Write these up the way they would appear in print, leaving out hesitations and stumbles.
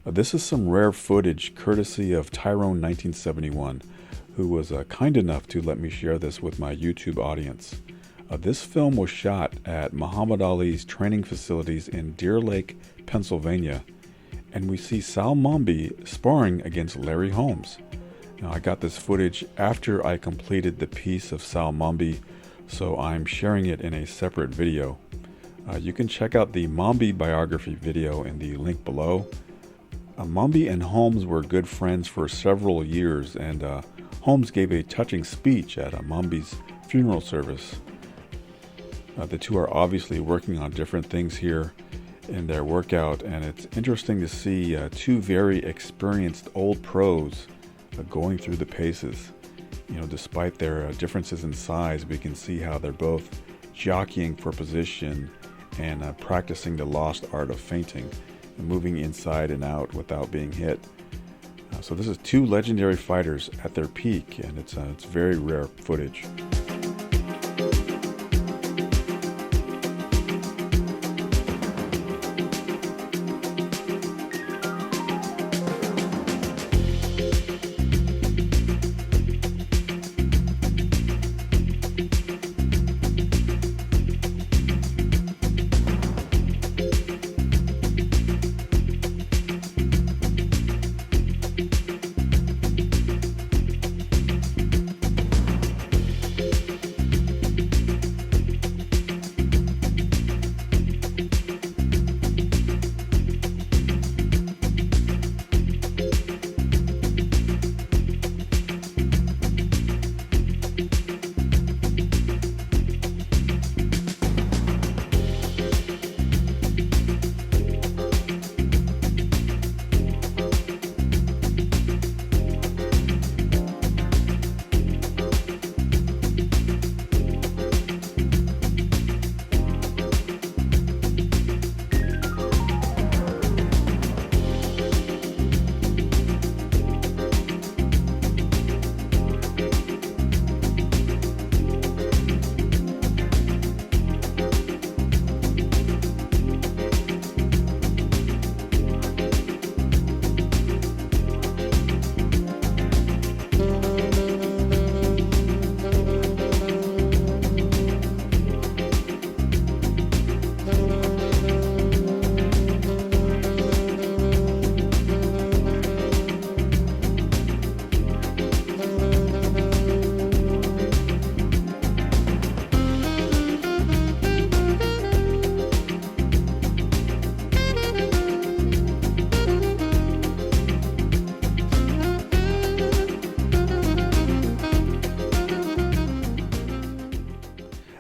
This is some rare footage courtesy of Tyrone 1971, who was kind enough to let me share this with my YouTube audience. This film was shot at Muhammad Ali's training facilities in Deer Lake, Pennsylvania, and we see Saoul Mamby sparring against Larry Holmes. Now, I got this footage after I completed the piece of Saoul Mamby, so I'm sharing it in a separate video. You can check out the Mombi biography video in the link below. Mombi and Holmes were good friends for several years, and Holmes gave a touching speech at Mombi's funeral service. The two are obviously working on different things here in their workout, and it's interesting to see two very experienced old pros going through the paces. Despite their differences in size, we can see how they're both jockeying for position and practicing the lost art of feinting and moving inside and out without being hit. So this is two legendary fighters at their peak, and it's very rare footage.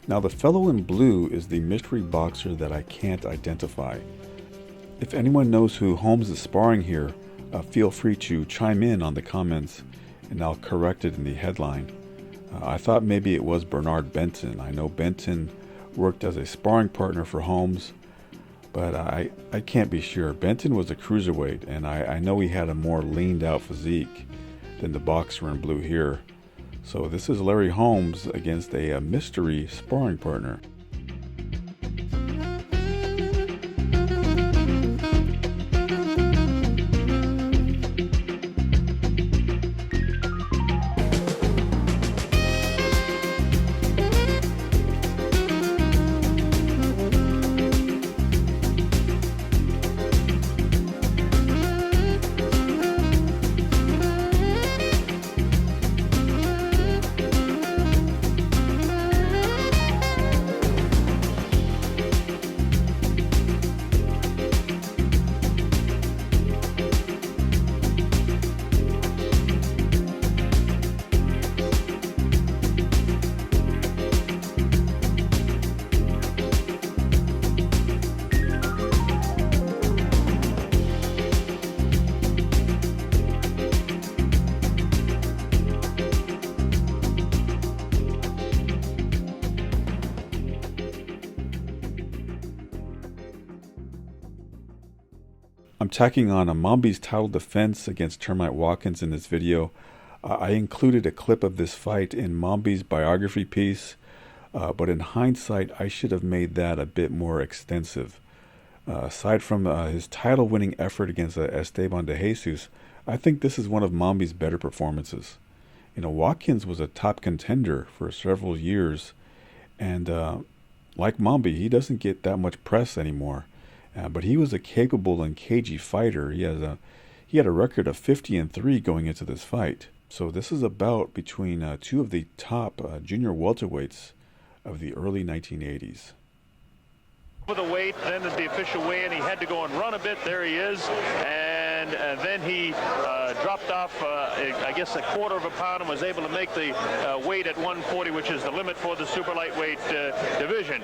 Now, the fellow in blue is the mystery boxer that I can't identify. If anyone knows who Holmes is sparring here, feel free to chime in on the comments and I'll correct it in the headline. I thought maybe it was Bernard Benton. I know Benton worked as a sparring partner for Holmes, but I can't be sure. Benton was a cruiserweight, and I know he had a more leaned out physique than the boxer in blue here. So this is Larry Holmes against a mystery sparring partner. I'm tacking on a Mombi's title defense against Termite Watkins in this video. I included a clip of this fight in Mombi's biography piece, but in hindsight, I should have made that a bit more extensive. Aside from his title-winning effort against Esteban de Jesus, I think this is one of Mombi's better performances. Watkins was a top contender for several years, and like Mombi, he doesn't get that much press anymore. But he was a capable and cagey fighter. He had a record of 50-3 going into this fight. So this is a bout between two of the top junior welterweights of the early 1980s. For the weight, then at the official weigh-in, he had to go and run a bit. There he is, and then he dropped off, I guess, a quarter of a pound and was able to make the weight at 140, which is the limit for the super lightweight division.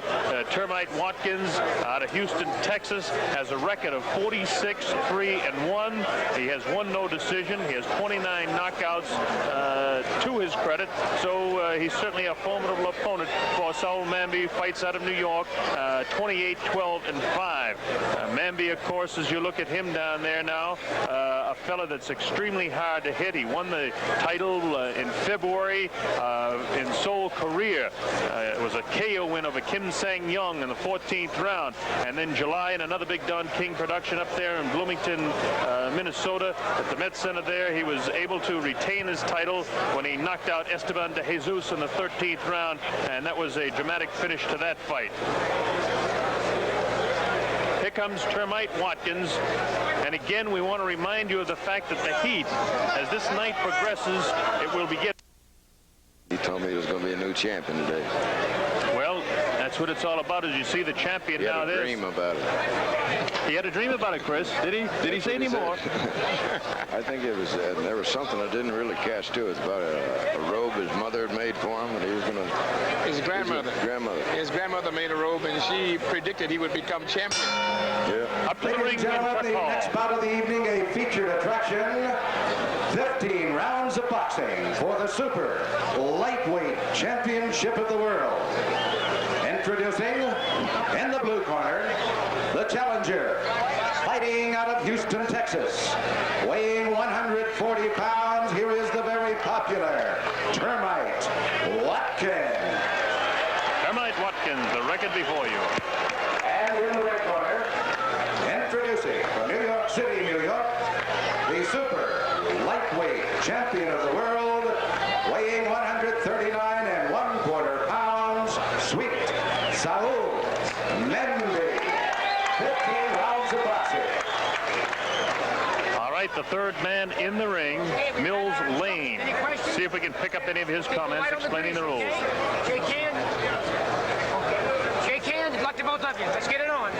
Termite Watkins out of Houston, Texas, has a record of 46-3-1. He has won no decision. He has 29 knockouts to his credit, so he's certainly a formidable opponent for Saoul Mamby. Fights out of New York, 28-12-5. Mamby, of course, as you look at him down there now, a fella that's extremely hard to hit. He won the title in February in Seoul, Korea. It was a KO win over Kim Sang-young in the 14th round. And then July in another big Don King production up there in Bloomington, Minnesota, at the Met Center there. He was able to retain his title when he knocked out Esteban de Jesus in the 13th round, and that was a dramatic finish to that fight. Here comes Termite Watkins, and again we want to remind you of the fact that the heat, as this night progresses, it will begin. He told me he was going to be a new champion today. Well, that's what it's all about. As you see the champion now, he had a dream about it. He had a dream about it, Chris. Did he? Did he say any more? I think it was. There was something I didn't really catch too. It's about a robe his mother had made for him, and he was going to. His grandmother. His grandmother made a robe, and she predicted he would become champion. Yeah. Up to the ring, Ladies and gentlemen, the next bout of the evening, a featured attraction. 15 rounds of boxing for the Super Lightweight Championship of the World. Introducing, in the blue corner, the challenger, fighting out of Houston, Texas, weighing 140 pounds. Here is the very popular Termite Watkins. Termite Watkins, the record before you. And in the red corner, introducing from New York City, New York, the Super Lightweight Champion of the World, weighing 139 1/4 pounds, sweet Saoul Mamby. 15 rounds of boxing. All right, the third man in the ring, Mills Lane. See if we can pick up any of his comments explaining the rules. Shake hands. Shake hands. Good luck to both of you. Let's get it on.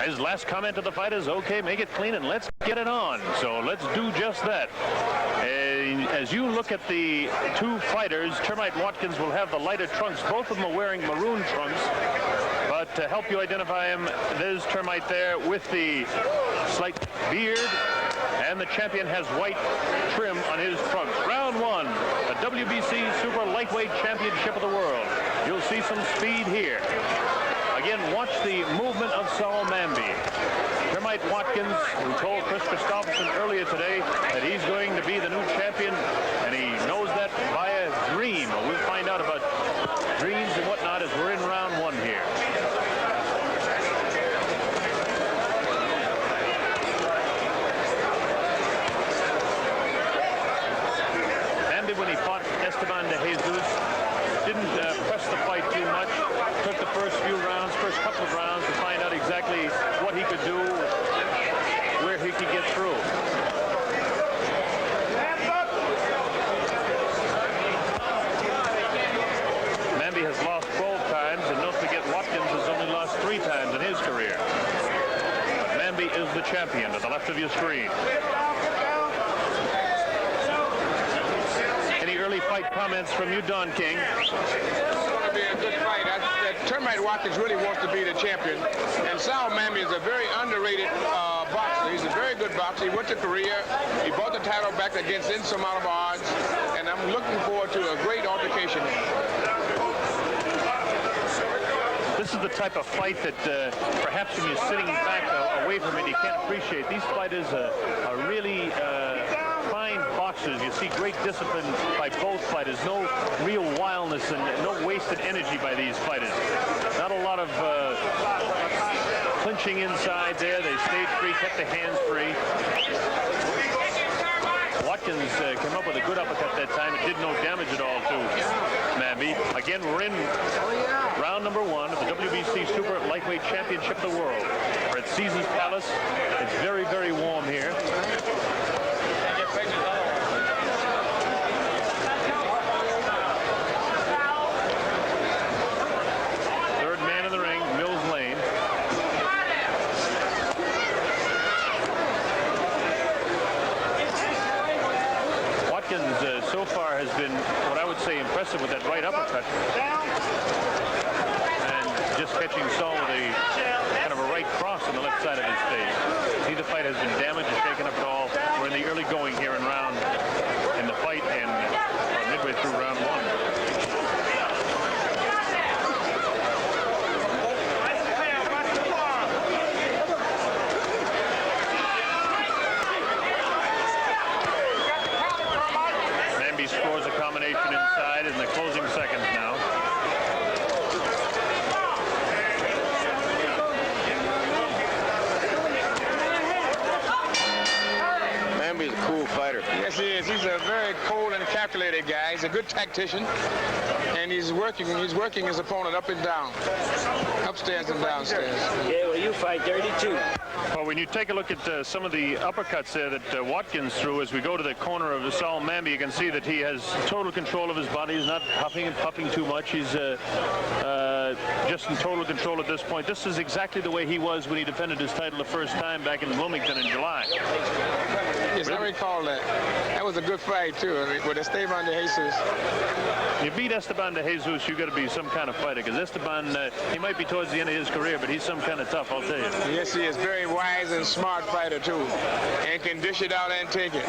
His last comment to the fight is, okay, make it clean and let's get it on. So let's do just that. As you look at the two fighters, Termite Watkins will have the lighter trunks. Both of them are wearing maroon trunks. But to help you identify him, there's Termite there with the slight beard. And the champion has white trim on his trunks. Round one, the WBC Super Lightweight Championship of the World. You'll see some speed here. Again, watch the movement of Saoul Mamby. Termite Watkins, who told Chris Christopherson earlier today that he's going to be the new champion, and he knows that by a dream. We'll find out about dreams and whatnot as we're in round one here. Mamby, when he fought Esteban de Jesus, didn't press the fight too much. Took the first couple of rounds to find out exactly what he could do, where he could get through. Mamby has lost 12 times, and don't forget Watkins has only lost 3 times in his career. But Mamby is the champion to the left of your screen. Any early fight comments from you, Don King? It's going to be a good fight. Termite Watkins really wants to be the champion, and Saoul Mamby is a very underrated boxer. He's a very good boxer. He went to Korea. He brought the title back against insurmountable odds, and I'm looking forward to a great altercation. This is the type of fight that perhaps when you're sitting back away from it, you can't appreciate. These fighters are really fine boxers. You see great discipline by both fighters. No real wildness and no wasted energy by these fighters. Not a lot of clinch punching inside there. They stayed free, kept the hands free. Watkins came up with a good uppercut that time. It did no damage at all to Mamby. Again, we're in round number 1 of the WBC Super Lightweight Championship of the World. We're at Caesar's Palace. It's very, very warm here. Third man in the ring, Mills Lane. Watkins so far has been what I would say impressive with that right uppercut. And just catching Saul with a kind of a right cross on the left side of his face. See, the fight has been damaged and shaken up at all. We're in the early going here in the fight and midway through round 1. Scores a combination inside in the closing seconds now. Mamby's a cool fighter. Yes, he is. He's a very cold and calculated guy. He's a good tactician, and he's working his opponent up and down, upstairs and downstairs. Yeah, well, you fight dirty too. Well, when you take a look at some of the uppercuts there that Watkins threw, as we go to the corner of Saoul Mamby, you can see that he has total control of his body. He's not huffing and puffing too much. He's just in total control at this point. This is exactly the way he was when he defended his title the first time back in Bloomington in July. Yes, I recall that. That was a good fight, too, with Esteban de Jesus. You beat Esteban de Jesus, you got to be some kind of fighter, because Esteban, he might be towards the end of his career, but he's some kind of tough, I'll tell you. Yes, he is. Very wise and smart fighter, too, and can dish it out and take it.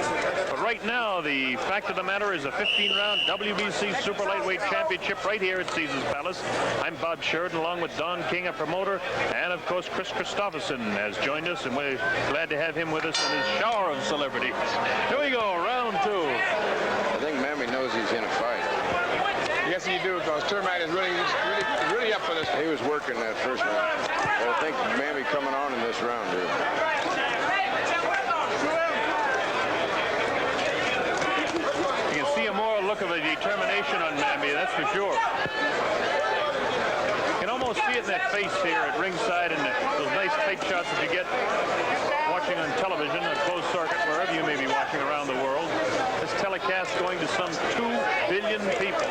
But right now, the fact of the matter is a 15-round WBC Super Lightweight Championship right here at Caesar's Palace. I'm Bob Sheridan, along with Don King, a promoter, and, of course, Chris Christopherson has joined us, and we're glad to have him with us in his shower of celebrity. Here we go, round 2. I think Mamby knows he's in a fight. Yes, he do, because Termite is really up for this. He was working that first round. But I think Mamby coming on in this round, dude. You can see a more look of a determination on Mamby, that's for sure. You can almost see it in that face here at ringside, and those nice tight shots that you get watching on television, a closed circuit, wherever you may be watching around the world. This telecast going to some 2 billion people.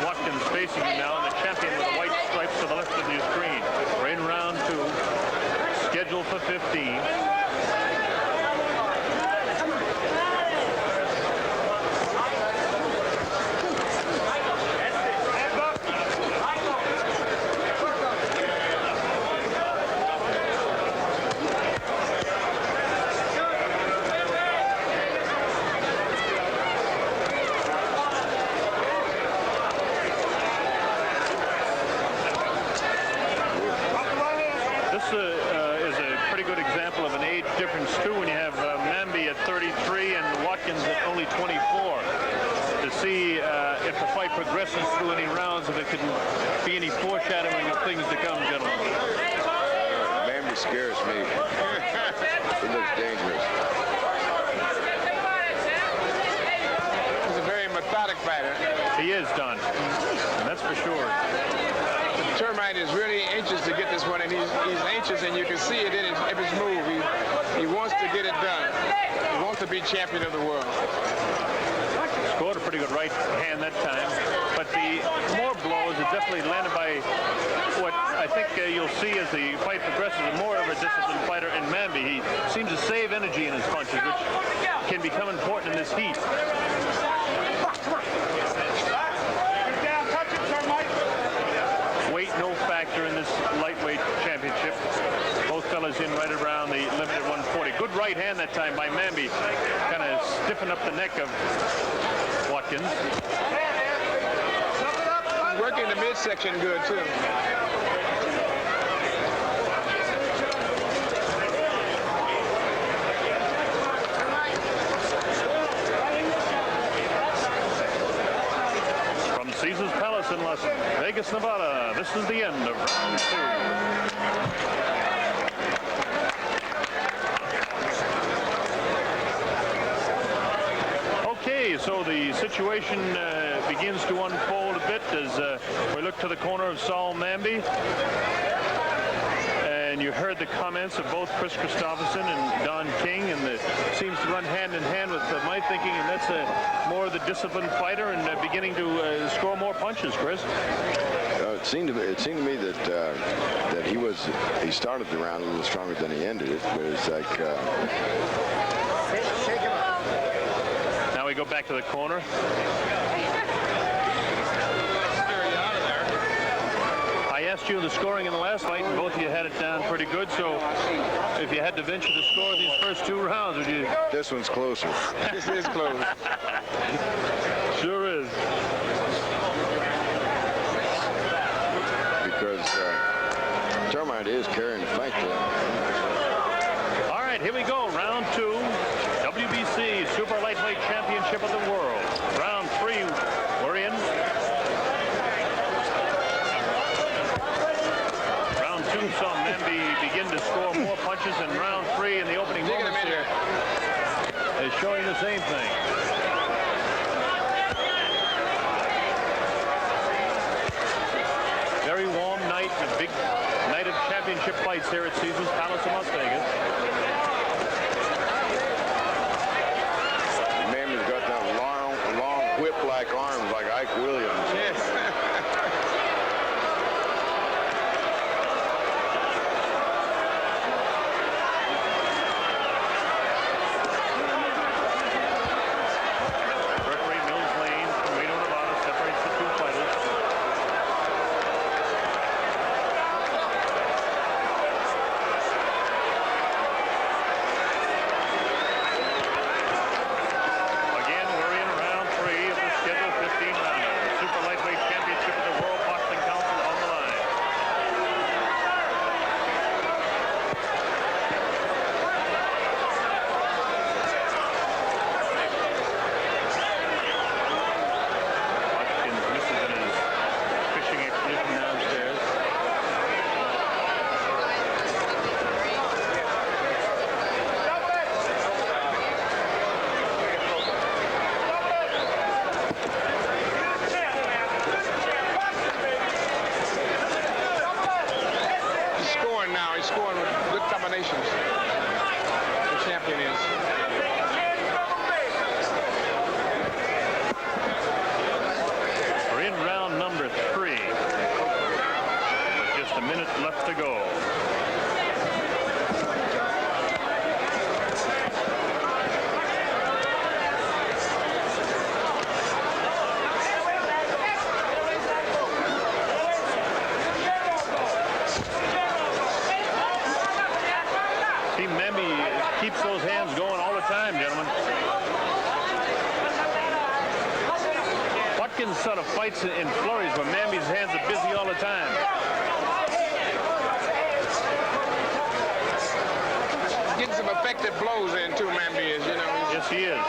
Watkins facing you now, and the champion with the white stripes to the left of your screen. We're in round 2, scheduled for 15. Is a pretty good example of an age difference too, when you have Mamby at 33 and Watkins at only 24. To see if the fight progresses through any rounds, if it can be any foreshadowing of things to come, gentlemen. Mamby scares me. He looks dangerous. He's a very methodic fighter. He is, Don. That's for sure. Termite is really anxious to get this one, and he's anxious, and you can see it in his move. He wants to get it done. He wants to be champion of the world. Scored a pretty good right hand that time, but the more blows are definitely landed by what I think you'll see as the fight progresses, more of a disciplined fighter in Mamby. He seems to save energy in his punches, which can become important in this heat. Weight no factor in this lightweight championship. Both fellas in right around the limit at 140. Good right hand that time by Mamby. Kind of stiffened up the neck of Watkins. in the midsection good, too. From Caesar's Palace in Las Vegas, Nevada, this is the end of round 2. Okay, so the situation begins to unfold a bit as we look to the corner of Saoul Mamby. And you heard the comments of both Chris Christopherson and Don King, and it seems to run hand in hand with my thinking, and that's more of the disciplined fighter and beginning to score more punches, Chris. It seemed to me that he started the round a little stronger than he ended it, but it's like Shake him up. Now we go back to the corner. I asked you the scoring in the last fight, and both of you had it down pretty good. So if you had to venture to score these first 2 rounds, would you? this one's closer. This is close. Sure is. Because Termite is carrying the fight there. All right, here we go. Round 2, WBC Super Lightweight Championship of the World. Round 3, we're in. Round 2 saw Mamby begin to score more punches, and round 3 in the opening moments here is showing the same thing. Very warm night, a big night of championship fights here at Caesar's Palace in Las Vegas. Mamby's got that long whip-like arms like Ike Williams. Yes. Referee Mills Lane from Reno, Nevada separates the 2 fighters. Again, we're in round 3 of the scheduled 15 rounder. Super Lightweight Championship of the World Boxing Council on the line. Watkins misses in his fishing expedition downstairs. He's scoring now. He's scoring with good combinations. The champion is. We're in round number 3. With just a minute left to go. See, Mamby keeps those hands going all the time, gentlemen. Watkins sort of fights in flurries, but Mamby's hands are busy all the time. Getting some effective blows in, too, Mamby is, you know. Yes, he is.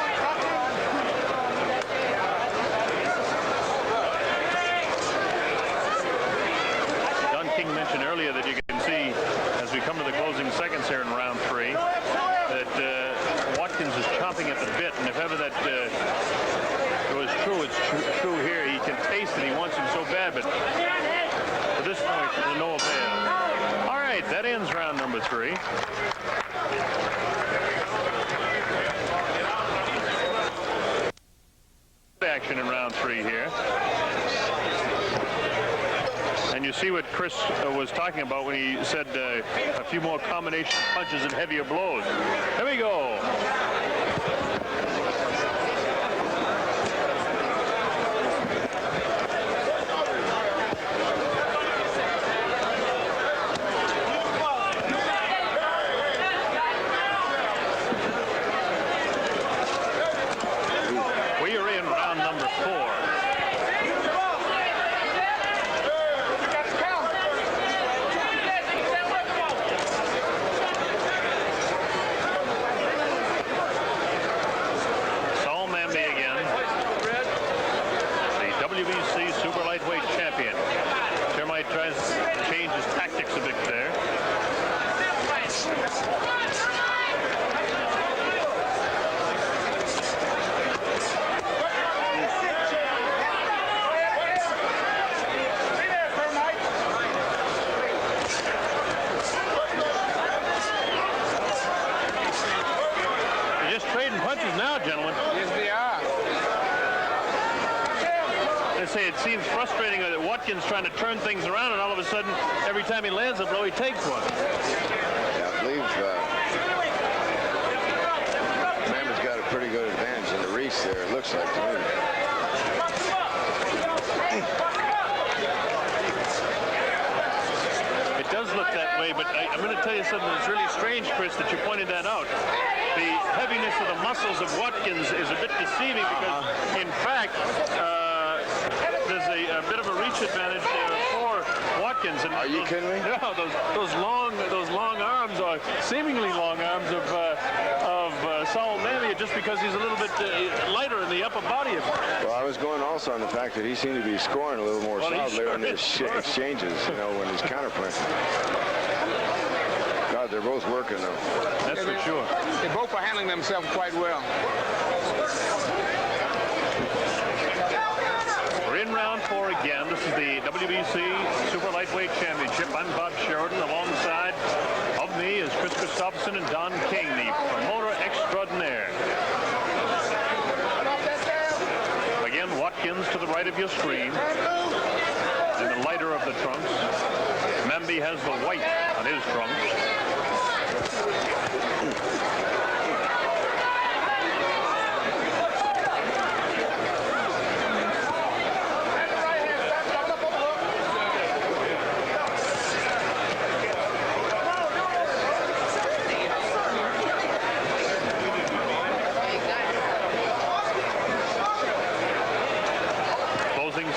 Don King mentioned earlier that you can see, as we come to the closing seconds here in round 3, that Watkins is chomping at the bit, and if ever that was true, it's true here. He can taste it. He wants him so bad, but to this point, to no avail. All right, that ends round number 3. Action in round 3 here. And you see what Chris was talking about when he said a few more combination punches and heavier blows. Here we go. We are in round number 4. They're just trading punches now, gentlemen. Yes, they are. They say it seems frustrating that Watkins trying to turn things around, and all of a sudden, every time he lands a blow, he takes one. Yeah, I believe Mamby's got a pretty good advantage in the reach there, it looks like to me. It does look that way, but I'm going to tell you something that's really strange, Chris, that you pointed that out. The heaviness of the muscles of Watkins is a bit deceiving because, in fact, there's a bit of a reach advantage for Watkins. And Are you kidding me? No, those long arms, or seemingly long arms of Saoul Mamby, just because he's a little bit lighter in the upper body. Well, I was going also on the fact that he seemed to be scoring a little more solidly on his exchanges, you know, when he's counterpunching. God, they're both working though. That's for sure. They both are handling themselves quite well. We're in round 4 again. This is the WBC Super Lightweight Championship. I'm Bob Sheridan. Alongside of me is Chris Christopherson and Don King, the promoter extraordinaire. Again, Watkins to the right of your screen, and the lighter of the trunks. Mamby has the white on his trunks.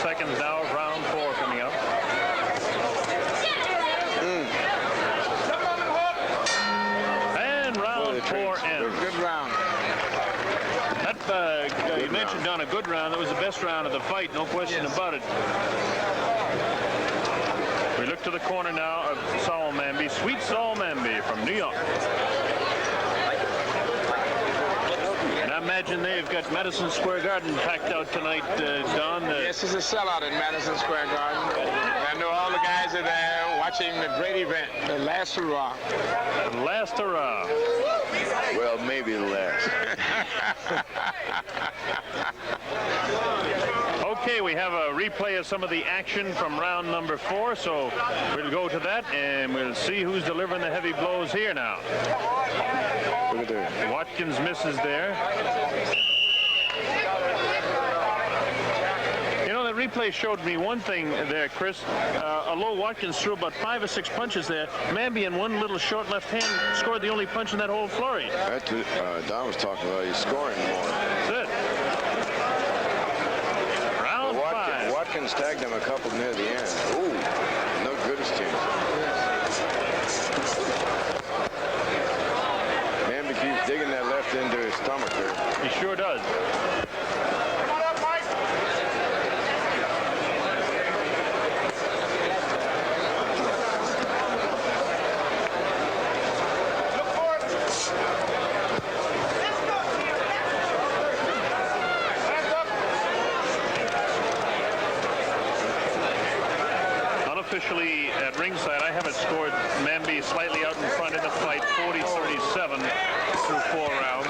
Seconds now of round 4 coming up. And round 4 ends. Good round. That, you mentioned on a good round. That was the best round of the fight, no question about it. We look to the corner now of Saoul Mamby, Sweet Saoul Mamby from New York. And I imagine they've got Madison Square Garden packed out tonight, Don. Yes, it's a sellout at Madison Square Garden. I know all the guys are there watching the great event, the last hurrah. The last hurrah. Well, maybe the last. Okay, we have a replay of some of the action from round number 4, so we'll go to that and we'll see who's delivering the heavy blows here now. Look at there. Watkins misses there. You know, the replay showed me one thing there, Chris. Although Watkins threw about 5 or 6 punches there, Mamby in one little short left hand scored the only punch in that whole flurry. That's what Don was talking about. He's scoring more. That's it. Round 5. Watkins tagged him a couple near the end. Ooh, no good as chance. Mamby keeps digging that left into his stomach there. He sure does. Officially at ringside, I have it scored Mamby slightly out in front in the fight, 40-37 through 4 rounds.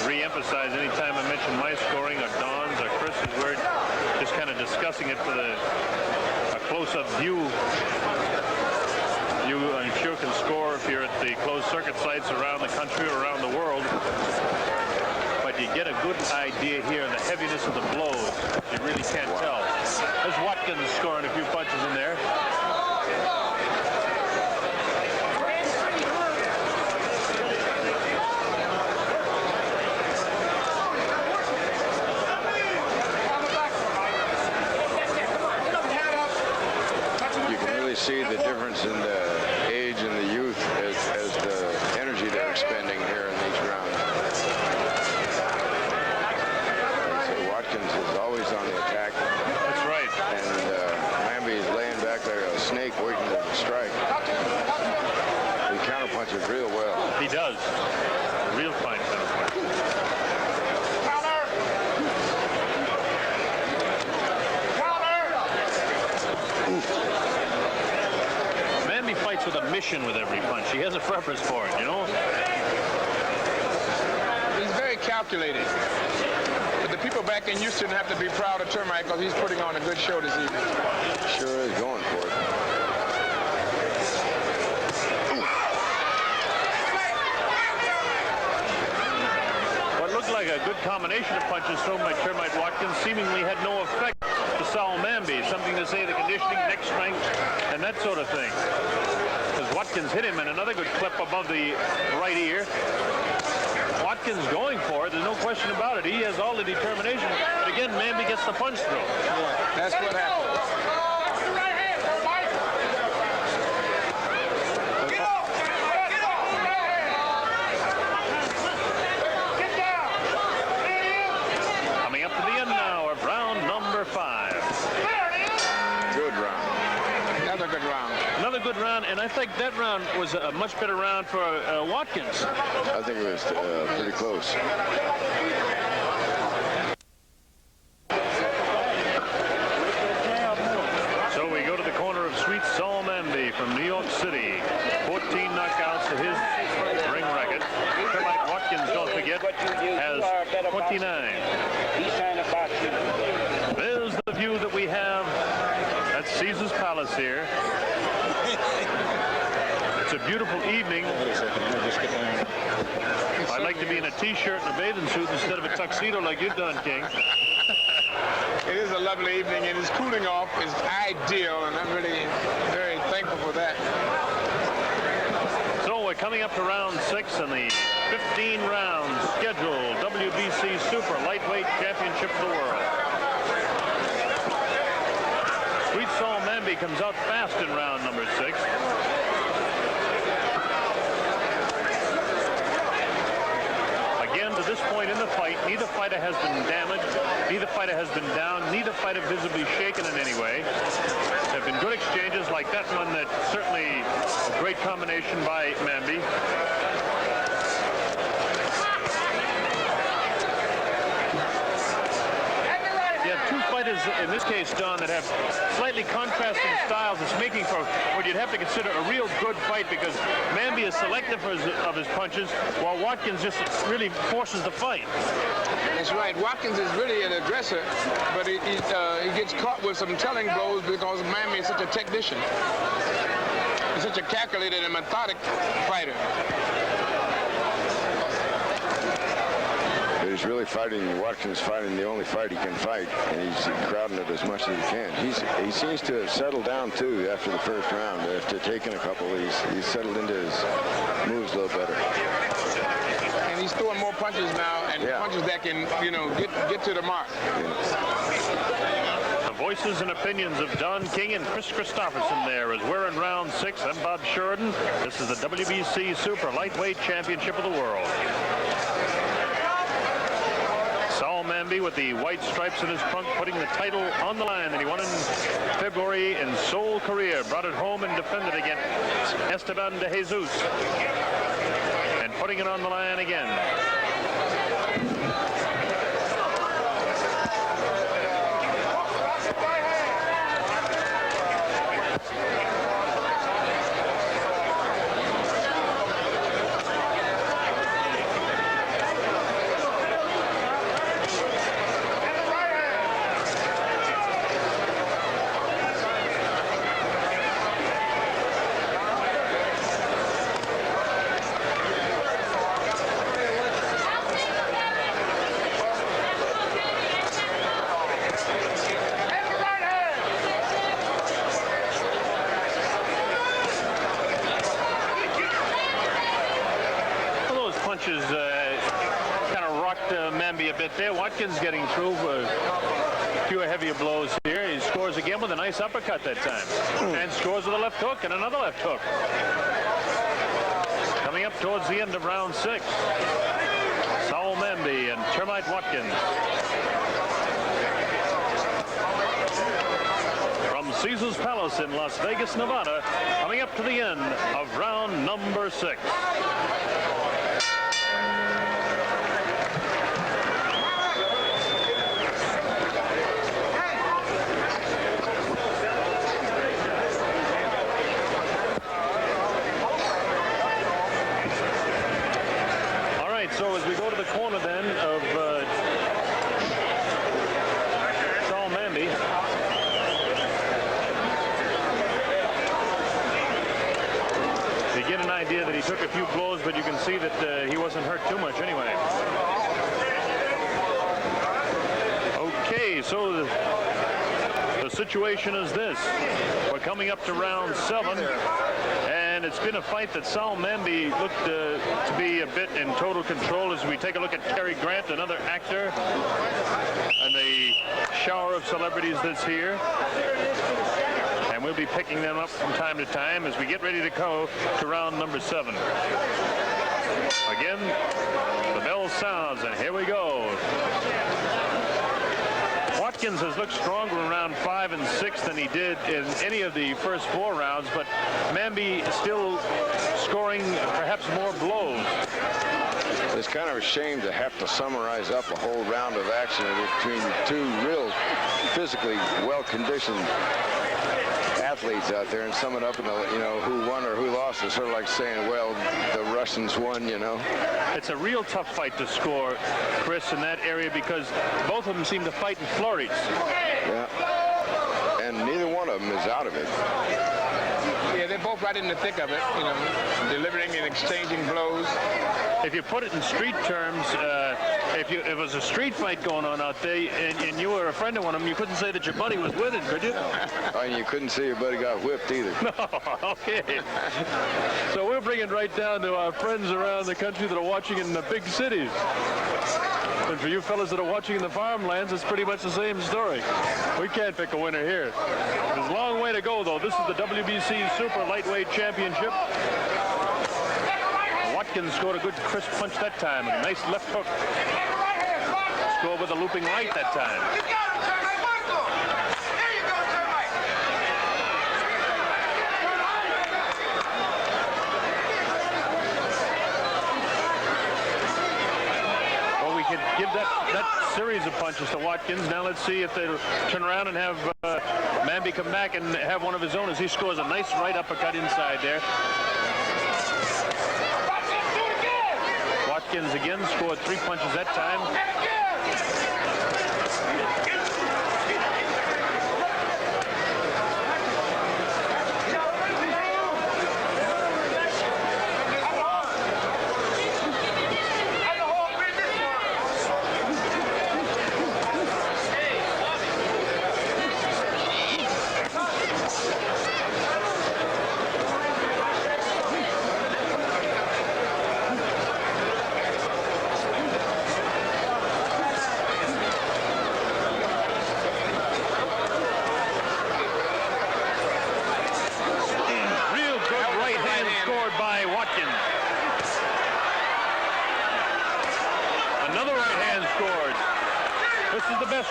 Re-emphasize anytime I mention my scoring or Don's or Chris's, we're just kind of discussing it for a close-up view. You, I'm sure, can score if you're at the closed circuit sites around the country or around the world. You get a good idea here of the heaviness of the blows. You really can't tell. There's Watkins scoring a few punches in there. You can really see the difference in the age and the youth as the energy they're expending here in these rounds. Watkins is always on the attack. That's right. And feet waiting to strike. He counterpunches real well. He does. Real fine counterpunch. Mamby fights with a mission with every punch. He has a preference for it, you know? He's very calculated. But the people back in Houston have to be proud of Termite because he's putting on a good show this evening. Sure is going for it. What looked like a good combination of punches thrown by Termite Watkins seemingly had no effect to Saoul Mamby. Something to say the conditioning, neck strength, and that sort of thing. Because Watkins hit him in another good clip above the right ear. Watkins going for it, there's no question about it. He has all the determination. But again, Mamby gets the punch through. That's what happened. Coming up to the end now of round number 5. Good round. Another good round. Another good round, and I think that round was a much better round for Watkins. I think it was pretty close. So we go to the corner of Sweet Saoul Mamby from New York City. 14 knockouts to his ring record. Termite Watkins, don't forget, has 29. There's the view that we have at Caesar's Palace here. It's a beautiful evening. I'd like to be in a t-shirt and a bathing suit instead of a tuxedo like you've done, King. It is a lovely evening, and it's cooling off is ideal, and I'm really very thankful for that. So we're coming up to round 6 in the 15 rounds scheduled WBC Super Lightweight Championship of the World. Sweet Saoul Mamby comes out fast in round number 6. Again, to this point in the fight, neither fighter has been damaged, neither fighter has been down, neither fighter visibly shaken in any way. There have been good exchanges like that one. That certainly a great combination by Mamby. You have two fighters in this case, Don, that have slightly contrasting styles. It's making for what you'd have to consider a real good fight, because Mamby is selective of his punches, while Watkins just really forces the fight. That's right. Watkins is really an aggressor, but he gets caught with some telling blows because Mamby is such a technician. He's such a calculated and methodic fighter. He's really fighting, Watkins fighting the only fight he can fight, and he's crowding it as much as he can. He seems to have settled down, too, after the first round. After taking a couple, he's settled into his moves a little better. And he's throwing more punches now, and punches that can, get to the mark. The voices and opinions of Don King and Chris Christopherson there as we're in round 6. I'm Bob Sheridan. This is the WBC Super Lightweight Championship of the World. Saoul Mamby with the white stripes in his trunk, putting the title on the line that he won in February in Seoul, Korea. Brought it home and defended against Esteban de Jesus. And putting it on the line again. Kind of rocked Mamby a bit there. Watkins getting through fewer heavier blows here. He scores again with a nice uppercut that time. And scores with a left hook and another left hook. Coming up towards the end of round 6. Saoul Mamby and Termite Watkins. From Caesar's Palace in Las Vegas, Nevada, coming up to the end of round number 6. So as we go to the corner then of Saoul Mamby, you get an idea that he took a few blows, but you can see that he wasn't hurt too much anyway. Okay, so the situation is this. We're coming up to round 7. And it's been a fight that Saoul Mamby looked to be a bit in total control. As we take a look at Cary Grant, another actor, and the shower of celebrities that's here. And we'll be picking them up from time to time as we get ready to go to round number 7. Again, the bell sounds, and here we go. Watkins has looked stronger in round 5 and 6 than he did in any of the first 4 rounds, but Mamby still scoring perhaps more blows. It's kind of a shame to have to summarize up a whole round of action between two real physically well-conditioned athletes out there and sum it up in who won or who lost. It's sort of like saying, well, the Russians won, It's a real tough fight to score, Chris, in that area because both of them seem to fight in flurries. Yeah. And neither one of them is out of it. Yeah, they're both right in the thick of it, delivering and exchanging blows. If you put it in street terms, if it was a street fight going on out there and you were a friend of one of them, you couldn't say that your buddy was winning, could you? And you couldn't say your buddy got whipped either. No, okay. So we're bringing right down to our friends around the country that are watching in the big cities. And for you fellas that are watching in the farmlands, it's pretty much the same story. We can't pick a winner here. There's a long way to go, though. This is the WBC Super Lightweight Championship. Watkins scored a good crisp punch that time, and a nice left hook. Scored with a looping right that time. Give that series of punches to Watkins. Now let's see if they'll turn around and have Mamby come back and have one of his own as he scores a nice right uppercut inside there. Watkins again scored 3 punches that time.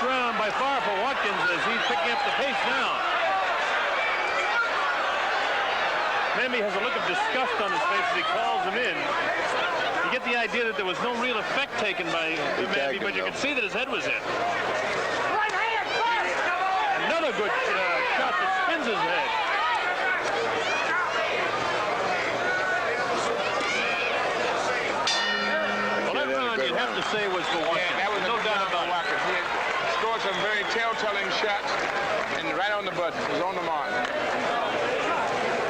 Round by far for Watkins as he's picking up the pace now. Mamby has a look of disgust on his face as he calls him in. You get the idea that there was no real effect taken by Mamby, but you can see that his head was hit. Another good shot that spins his head. Well, that round you'd have to say was for Watkins. Yeah, that was no doubt about Watkins. He scored some very telltale shots, and right on the button. It was on the mark.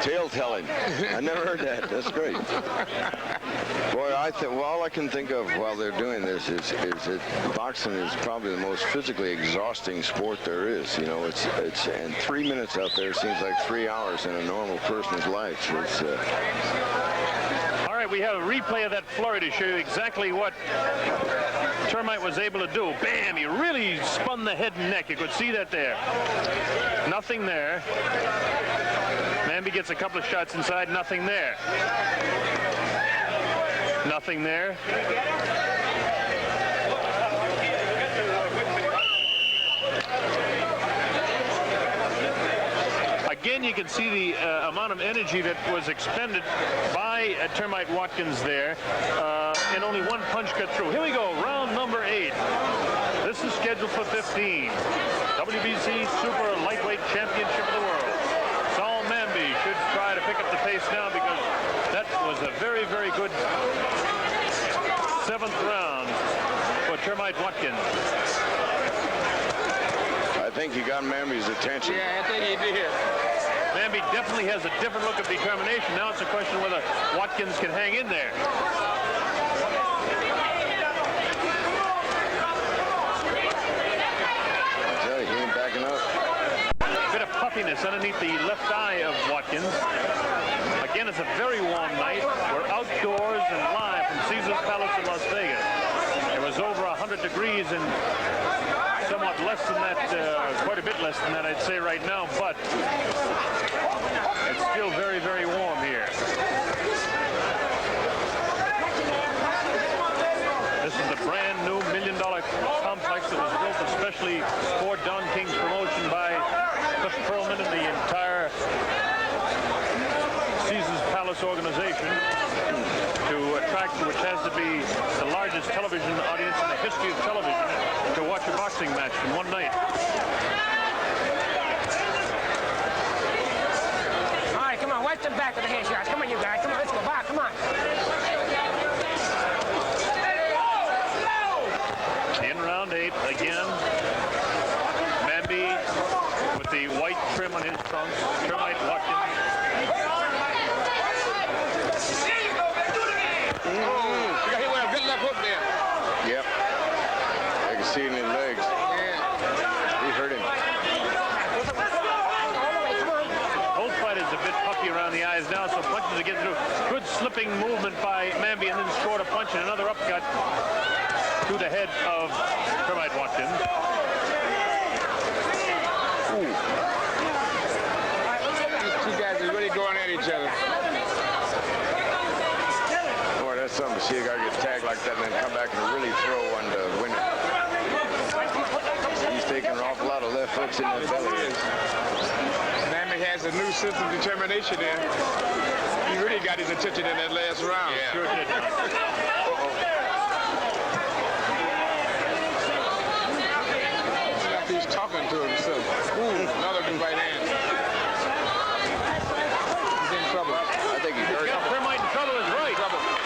Tail-telling. I never heard that. That's great. Boy, all I can think of while they're doing this is that boxing is probably the most physically exhausting sport there is. And 3 minutes out there seems like 3 hours in a normal person's life. All right, we have a replay of that flurry to show you exactly what Termite was able to do. Bam! He really spun the head and neck. You could see that there. Nothing there. Mamby gets a couple of shots inside. Nothing there. Nothing there. again, you can see the amount of energy that was expended by Termite Watkins there, and only one punch got through. Here we go, round number 8. This is scheduled for 15. WBC Super Lightweight Championship of the World. Saoul Mamby should try to pick up the pace now because that was a very, very good 7th round for Termite Watkins. I think he got Mamby's attention. Yeah, I think he did. Mamby definitely has a different look of determination. Now it's a question whether Watkins can hang in there. I tell you, he ain't backing up. Bit of puffiness underneath the left eye of Watkins. Again, it's a very warm night. We're outdoors and live from Caesar's Palace in Las Vegas. It was over 100 degrees and somewhat less than that, quite a bit less than that, I'd say right now, but it's still very, very warm here. This is the brand new $1 million complex that was built especially for Don King's promotion by Cliff Perlman and the entire Caesar's Palace organization to attract, which has to be the largest television audience in the history of television to watch a boxing match in one night. All right, come on, watch the back of the head shots. Come on, you guys. Come on, let's go by. Come on. In round 8, again, Mamby with the white trim on his trunks, Termite Watkins. He went a good left hook there. Yep. I can see it in his legs. Yeah. He hurt him. Both fighters a bit puffy around the eyes now, so punches are getting through. Good slipping movement by Mamby and then scored a punch and another uppercut to the head of Termite Watkins. Ooh. These two guys are really going at each other. Boy, that's something to see a guy get tagged like that and then come back and really throw one to win it. He's taking an awful lot of left hooks in that belly. Mamby has a new sense of determination there. He really got his attention in that last round. Yeah. Sure did. Like he's talking to himself. Ooh, another good right hand. He's in trouble. I think he hurt him. Termite in trouble is right.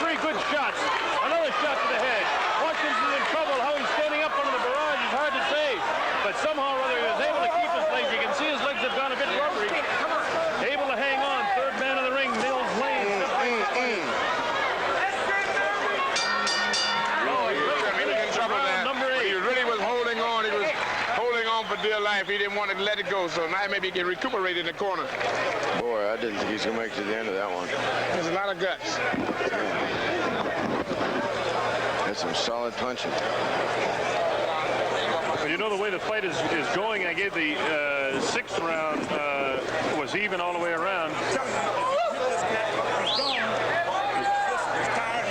3 good shots. Another shot to the head. Watkins is in trouble. How he's standing up under the barrage is hard to say. But somehow or other he was able to keep his legs. You can see his legs have gone a bit rubbery. Able to hang on. 3rd man in the ring, Mills Lane. For dear life, he didn't want to let it go, so now maybe he can recuperate in the corner. Boy, I didn't think he's going to make it to the end of that one. There's a lot of guts. That's some solid punching. Well, you know the way the fight is going, I gave the 6th round was even all the way around.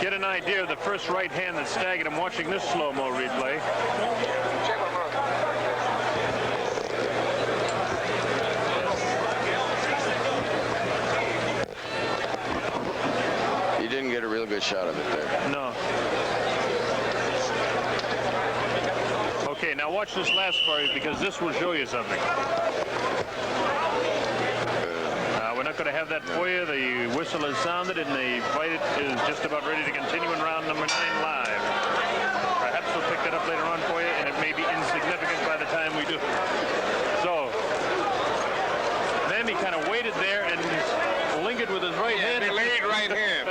Get an idea of the first right hand that staggered him watching this slow-mo replay. He didn't get a real good shot of it there. No. Okay, now watch this last part because this will show you something. We're not going to have that for you. The whistle has sounded and the fight is just about ready to continue in round number 9 live. Perhaps we'll pick that up later on for you, and it may be insignificant by the time we do. So, Mamby kind of waited there and lingered with his right hand. Delayed right hand.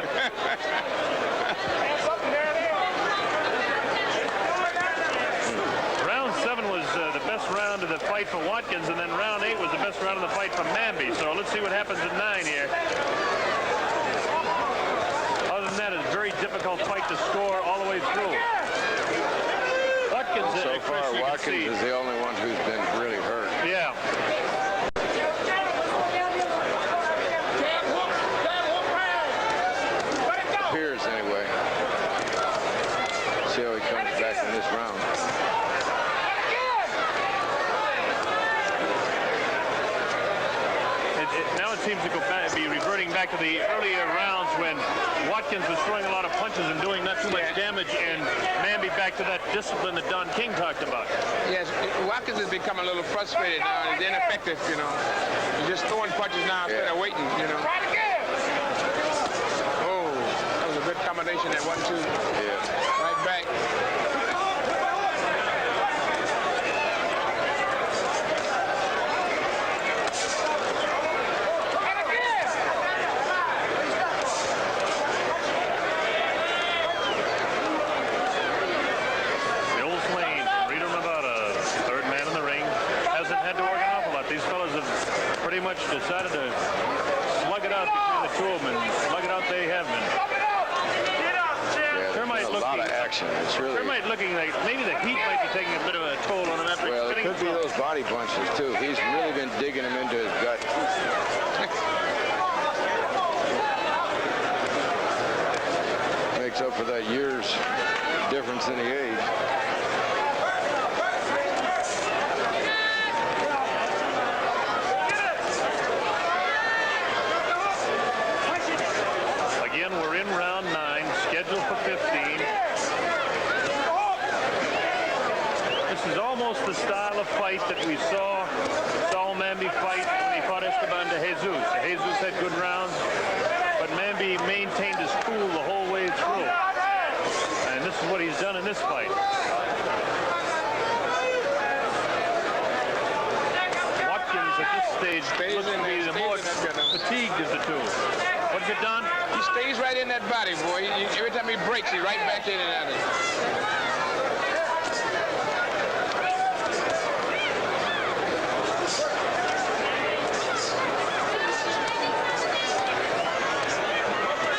Round 7 was the best round of the fight for Watkins, and then round 8 was the best round of the fight for Mamby. So let's see what happens in 9 here. Other than that, it's a very difficult fight to score all the way through. Watkins, So far, Chris, you can see. Watkins is the only one who's been really hurt. Yeah. Appears anyway. See how he comes back in this round. seems to be reverting back to the earlier rounds when Watkins was throwing a lot of punches and doing not too much damage, and Mamby back to that discipline that Don King talked about. Yes, Watkins has become a little frustrated now. He's ineffective, you know. He's just throwing punches now instead of waiting, you know. Oh, that was a good combination, that 1-2. Yeah. Right back. Decided to slug it out between the two of them, and slug it out they have been. Yeah, Termite a lot of action. It's really Termite looking like maybe the heat might be taking a bit of a toll on him after well, it could be those body punches too. He's really been digging him into his gut. Makes up for that year's difference in the age. We're in round 9, scheduled for 15. This is almost the style of fight that we saw Saoul Mamby fight when he fought Esteban de Jesus. Jesus had good rounds, but Mamby maintained his cool the whole way through. And this is what he's done in this fight. Watkins at this stage looks to be the more fatigued of the two. What's it done? He stays right in that body, boy. Every time he breaks, he's right back in and at it.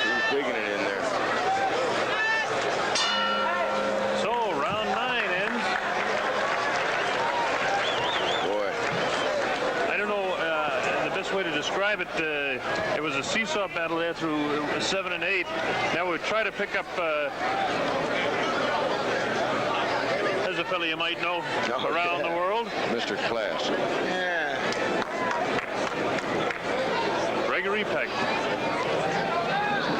He's digging it in there. So, round 9 ends. Boy. I don't know the best way to describe it. It was a seesaw battle there through 7 and 8. Now we'll try to pick up, there's a fella you might know around the world. Mr. Class. Yeah. Gregory Peck.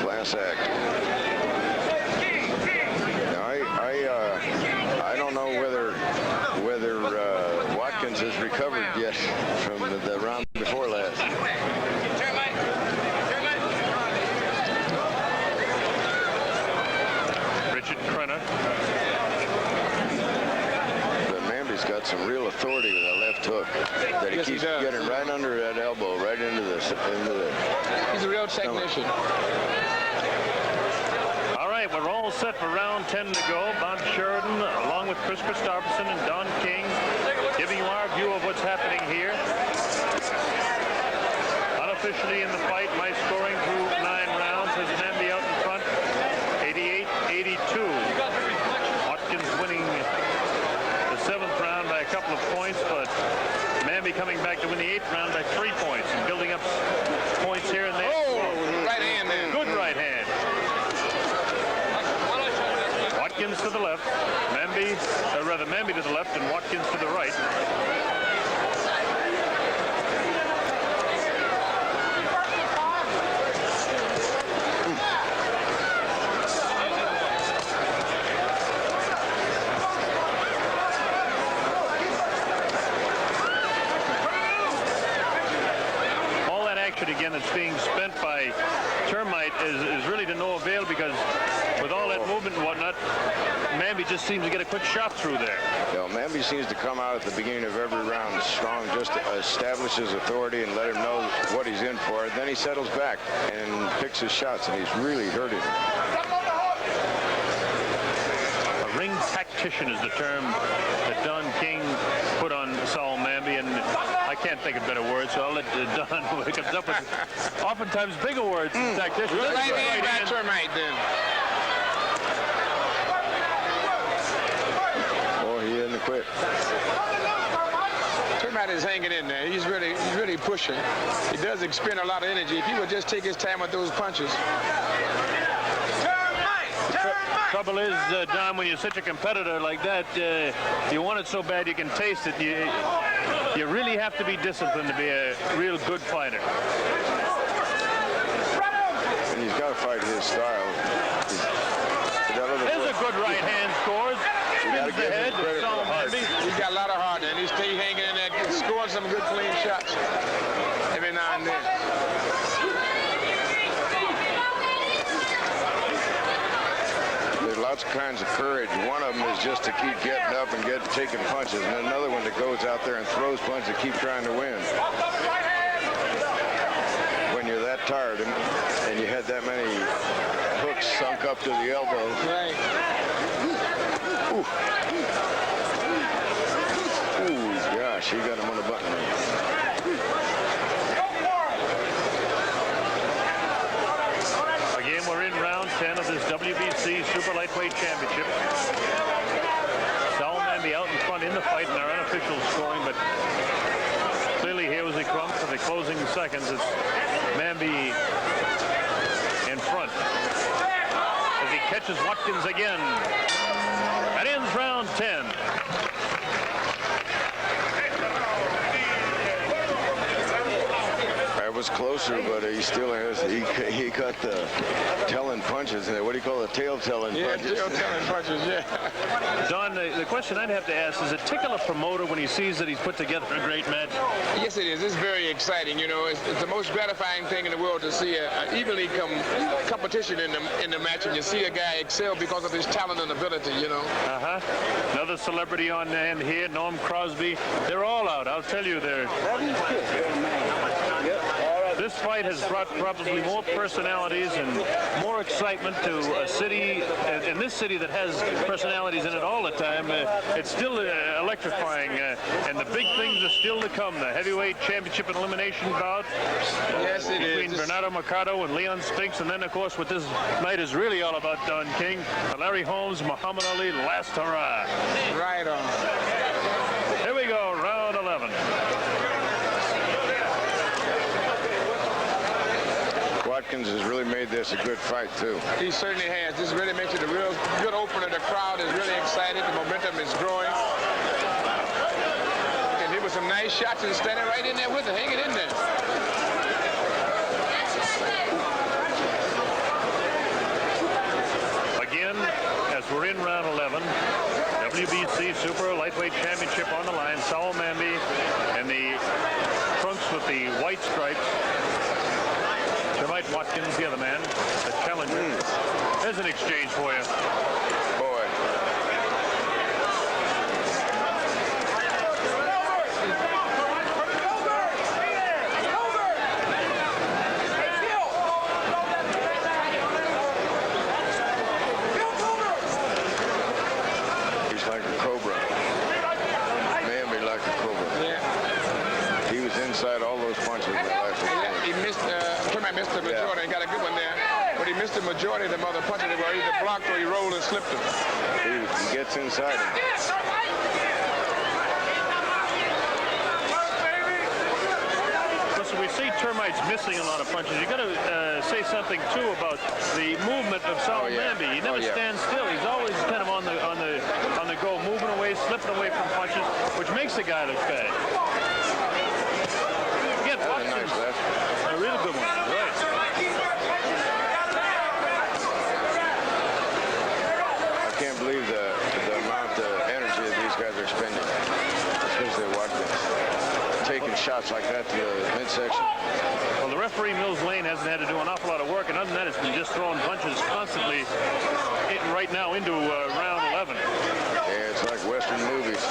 Class act. Now, I don't know whether Watkins has recovered yet from the round before last. But Mamby's got some real authority with that left hook that he keeps getting right under that elbow, right into the. He's a real technician. All right, we're all set for round 10 to go. Bob Sheridan, along with Chris Christopherson and Don King, giving you our view of what's happening here. Unofficially in the fight, my scoring through 9 rounds has Mamby out in front, 88-82. Watkins winning the 7th round by a couple of points, but Mamby coming back to win the 8th round by 3 points and building up points here and there. Oh, right hand then. Good right hand. Watkins to the left, Mamby to the left and Watkins to the right. Again, that's being spent by Termite is really to no avail, because with all that movement and whatnot, Mamby just seems to get a quick shot through there. Yeah, Mamby seems to come out at the beginning of every round strong, just to establish his authority and let him know what he's in for. Then he settles back and picks his shots, and he's really hurting him. A ring tactician is the term that Don King put on Saoul Mamby, and I can't think of better words, so I'll let Don who comes up with oftentimes bigger words than tactician. Right hand, Termite then. Boy, he didn't quit. Termite is hanging in there. He's really pushing. He does expend a lot of energy. If he would just take his time with those punches. Termite! Trouble is, Don, when you're such a competitor like that, you want it so bad you can taste it. You really have to be disciplined to be a real good fighter. And he's got to fight his style. There's a good right hand scores. Spins the head of Saoul Mamby. He's got a lot of heart, and he stays hanging in there, scoring some good clean shots every now and then. There's lots of kinds of courage. One of them is just to keep getting up and taking punches, and another one that goes out there and throws punches to keep trying to win. When you're that tired and you had that many hooks sunk up to the elbow. Right. Ooh. Ooh, gosh, he got him on the button. Again, we're in round 10 of this WBC Super Lightweight Championship. Saoul Mamby out in front in the fight in our unofficial scoring, but clearly here was a crump for the closing seconds. It's Mamby in front as he catches Watkins again. That ends round 10. That was closer, but he still has, he got the telling punches. What do you call it? Tail-telling punches. Yeah, tail-telling punches, yeah. Don, the question I'd have to ask, is it tickle a promoter when he sees that he's put together a great match? Yes, it is. It's very exciting. You know, it's the most gratifying thing in the world to see an evenly competition in the match, and you see a guy excel because of his talent and ability, you know. Another celebrity on hand here, Norm Crosby. They're all out. I'll tell you, this fight has brought probably more personalities and more excitement to a city, in this city that has personalities in it all the time. It's still electrifying, and the big things are still to come. The heavyweight championship and elimination bout between Bernardo Mercado and Leon Spinks, and then, of course, what this night is really all about, Don King, the Larry Holmes, Muhammad Ali last hurrah. Right on. Here we go, round 11. Watkins has really made this a good fight, too. He certainly has. This really makes it a real good opener. The crowd is really excited. The momentum is growing. And hit with some nice shots and standing right in there with it. Hang it in there. Again, as we're in round 11, WBC Super Lightweight Championship on the line. Saoul Mamby and the trunks with the white stripes. Termite Watkins, the other man, the challenger. There's an exchange for you. Boy. He's like a cobra. Mamby like a cobra. Yeah. He was inside all those punches in the last one. He missed, Termite missed the majority and got a good one there. But he missed the majority of the other punches that were either blocked or he rolled and slipped them. He gets inside him. Listen, we see Termite's missing a lot of punches. You got to say something too about the movement of Saoul Mamby. He never stands still. He's always kind of on the go, moving away, slipping away from punches, which makes the guy look bad. Again, Watkins, a real good one. Right. I can't believe the amount of energy that these guys are spending, especially Watkins, taking shots like that to the midsection. Well, the referee, Mills Lane, hasn't had to do an awful lot of work, and other than that, it's been just throwing punches constantly right now into round 11. Yeah, it's like Western movies.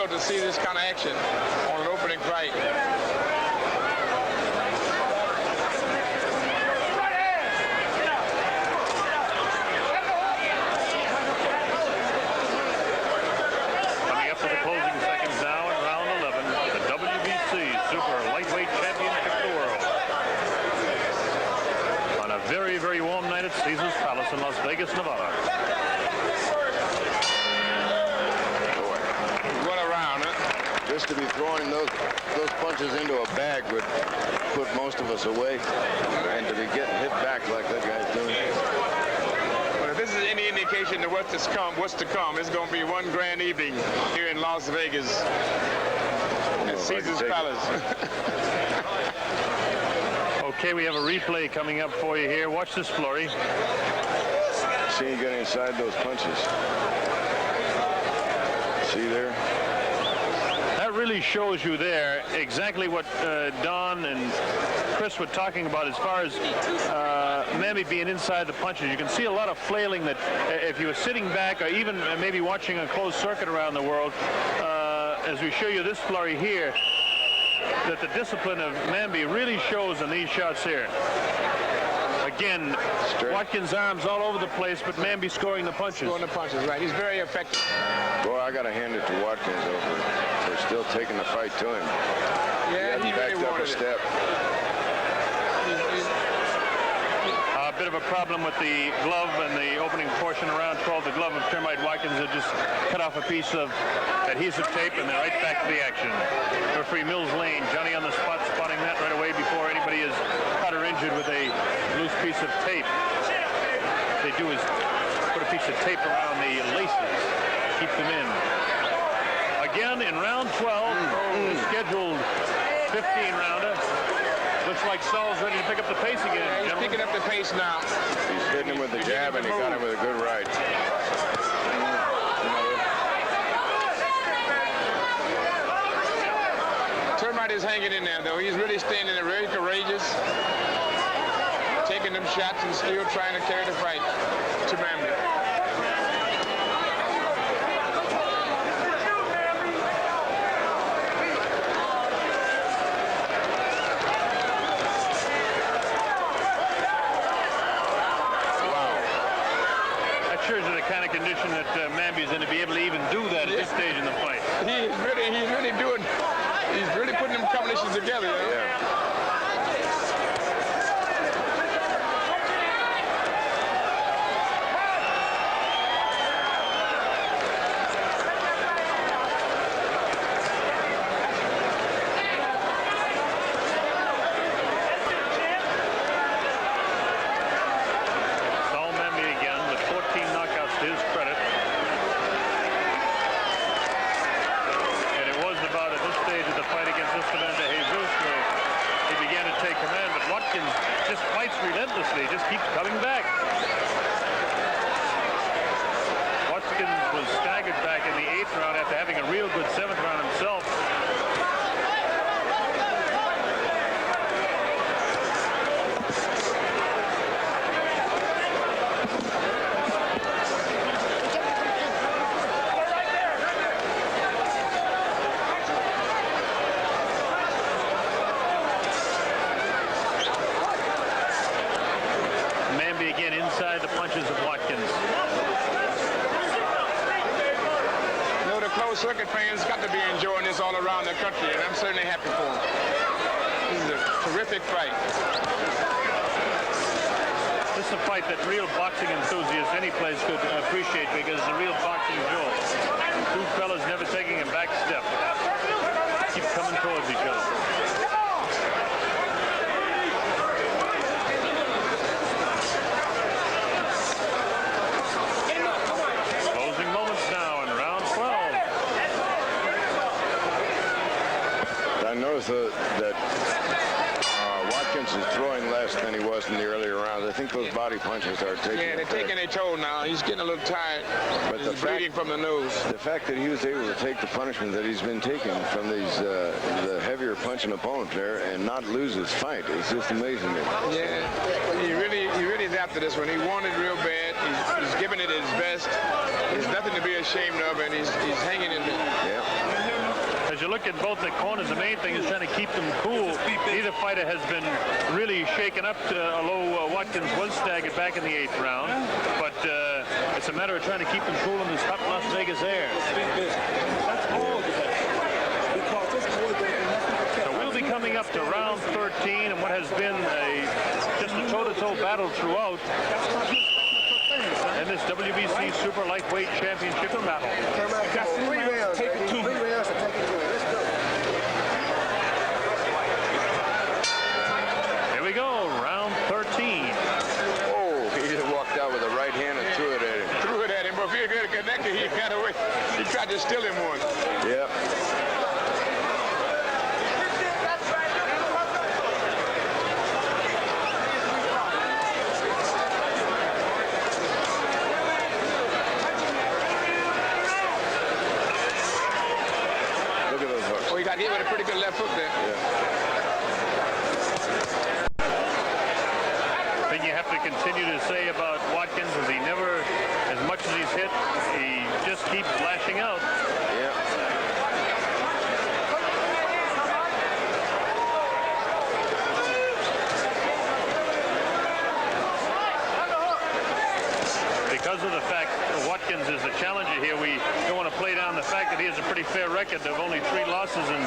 To see this kind of action on an opening fight. in Las Vegas, Nevada. What a round, huh? Just to be throwing those punches into a bag would put most of us away, and to be getting hit back like that guy's doing. Well, if this is any indication of what's to come, it's going to be one grand evening here in Las Vegas at Caesar's Palace. Okay, we have a replay coming up for you here. Watch this flurry. See you get inside those punches. See there? That really shows you there exactly what Don and Chris were talking about as far as Mamby being inside the punches. You can see a lot of flailing that if you were sitting back or even maybe watching a closed circuit around the world, as we show you this flurry here, that the discipline of Mamby really shows in these shots here. Again, Straight. Watkins' arms all over the place, but Mamby scoring the punches. Scoring the punches, right. He's very effective. Boy, I got to hand it to Watkins for still taking the fight to him. Yeah, he backed really up a wanted it. step. A bit of a problem with the glove and the opening portion around 12. The glove of Termite Watkins had just cut off a piece of adhesive tape, and they're right back to the action. Referee Mills Lane, Johnny on the spot, spotting that right away before anybody is cut or injured with a loose piece of tape. What they do is put a piece of tape around the laces, keep them in. Again, in round 12, the scheduled 15-rounder. Looks like Saul's ready to pick up the pace again. Yeah, he's picking up the pace now. He's hitting him with the jab, and he got him with a good right. Termite is hanging in there, though. He's really standing there, very courageous, taking them shots and still trying to carry the fight to Mamby. The kind of condition that Mamby's going to be able to even do that at this stage in the fight. He's really putting them combinations together. Yeah. Saul Mamby again with 14 knockouts to his credit. And it wasn't about at this stage of the fight against Esteban de Jesus where he began to take command, but Watkins just fights relentlessly, just keeps coming back. Watkins was staggered back in the 8th round after having a real good 7th round himself. Mamby again inside the punches of Watkins. You know, the closed circuit fans got to be enjoying this all around the country, and I'm certainly happy for them. This is a terrific fight. This is a fight that real boxing enthusiasts any place could appreciate because it's a real boxing duel. Two fellas never taking a back step. Keep coming towards each other. Closing moments now in round 12. I noticed that Watkins is throwing less than he was in the earlier rounds. I think those body punches are taking Yeah, they're taking a toll now. He's getting a little tired. But He's bleeding from the nose. The fact that he was able to take the punishment that he's been taking from these the heavier punching opponent there and not lose his fight is just amazing. Yeah, he really is after this one. He wanted real bad. He's giving it his best. There's nothing to be ashamed of, and he's hanging in there. Yeah. As you look at both the corners, the main thing is trying to keep them cool. Neither fighter has been really shaken up, although Watkins was staggered back in the 8th round. But it's a matter of trying to keep them cool in this hot Las Vegas air. So we'll be coming up to round 13 and what has been just a toe-to-toe battle throughout. this WBC Super Lightweight Championship battle. Got 3 rounds. Take it 2. 3 rounds to take it 2. Let's go. Here we go, round 13. Oh, he just walked out with a right hand and threw it at him. Threw it at him, but if he had connected, he got away. He tried to steal him one. Yep. Look at those hooks. Oh, he got hit with a pretty good left hook there. Thing you have to continue to say about Watkins is he never, as much as he's hit, he just keeps lashing out. Yep. Because of the fact that Watkins is the challenger here, we don't want to play down the fact that he has a pretty fair record of only 3 losses and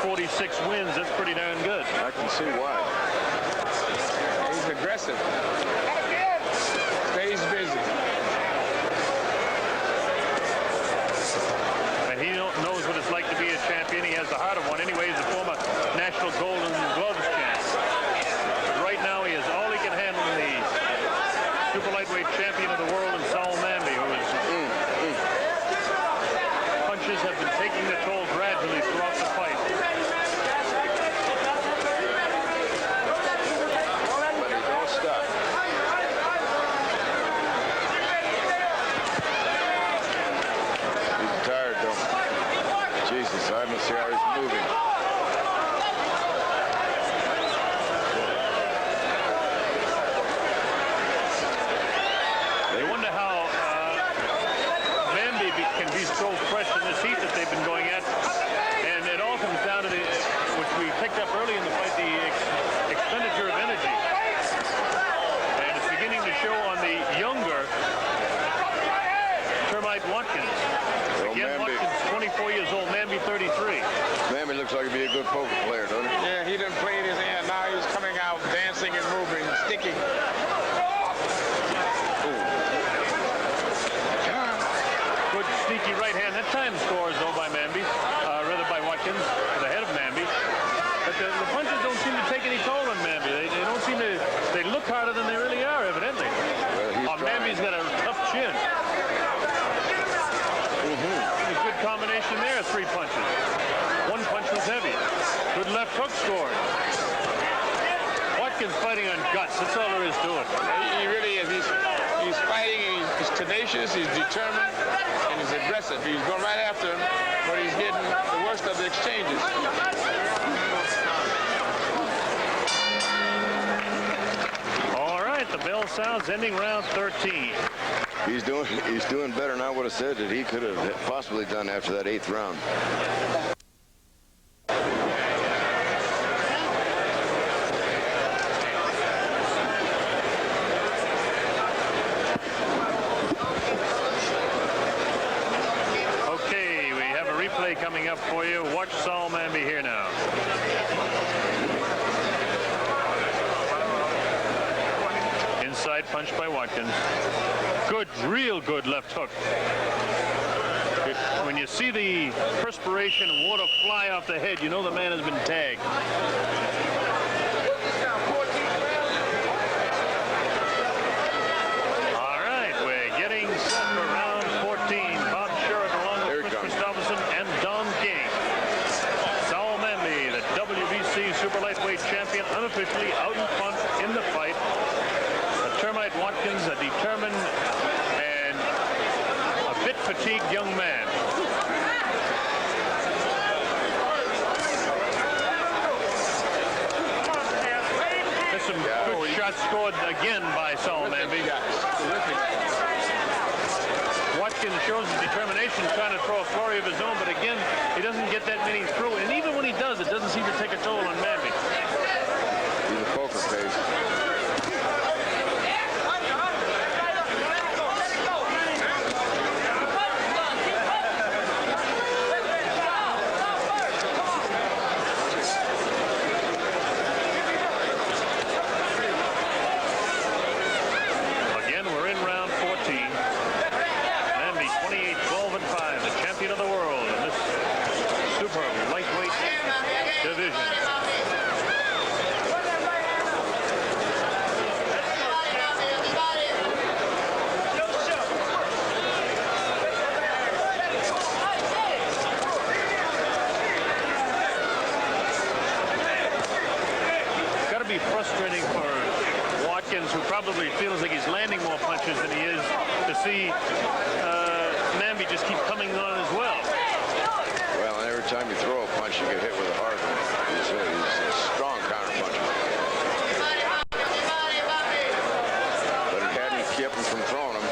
46 wins. That's pretty darn good. I can see why. He's aggressive. Stays busy. And he knows what it's like to be a champion. He has the heart of one. Anyway, he's a former National Golden Gloves champ. But right now, he has all he can handle in the Super Lightweight Champion of the world in Saoul Mamby, who is punches have been taking the toll gradually throughout the fight. But he don't stop. He's tired, though. Jesus, I don't see how he's moving. They wonder how Mamby can be so fresh in this heat that they've been going at. And it all comes down to the, which we picked up early in the fight, the expenditure of energy. And it's beginning to show on the younger Termite Watkins. Again, Mamby. Watkins, 24 years old, Mamby 33. Mammy looks like he'd be a good poker player, doesn't he? Yeah, he done played his hand. Now he's coming out dancing and moving, sticking. Good sneaky right hand. That time scores, though, by Mamby, rather by Watkins, the head of Mamby. But the punches don't seem to take any toll on Mamby. They don't seem to, they look harder than they really are, evidently. Well, Mamby's got a tough chin. A good combination there, 3 punches. 1 punch was heavy. Good left hook scored. Watkins fighting on guts. That's all there is to it. He really is. He's fighting. He's tenacious. He's determined, and he's aggressive. He's going right after him, but he's getting the worst of the exchanges. All right, the bell sounds, ending round 13. He's doing better than I would have said that he could have possibly done after that 8th round. Okay, we have a replay coming up for you. Watch Saoul Mamby here now. Inside punch by Watkins. Good, real good left hook. When you see the perspiration and water fly off the head, you know the man has been tagged. All right, we're getting set for round 14. Bob Sherritt along with Chris Christopherson and Don King. Saoul Mamby, the WBC Super Lightweight champion, unofficially out in front in the fight. Termite Watkins, a determined and a bit fatigued young man. There's some good shots scored again by Saoul Mamby. Watkins shows his determination, trying to throw a flurry of his own, but again, he doesn't get that many through. And even when he does, it doesn't seem to take a toll on Mamby. He's a poker face. Again, we're in round 14. division. Frustrating for Watkins, who probably feels like he's landing more punches than he is, to see Mamby just keep coming on as well. Well, and every time you throw a punch, you get hit with a hard one. He's a strong counter puncher. But it hadn't kept him from throwing him.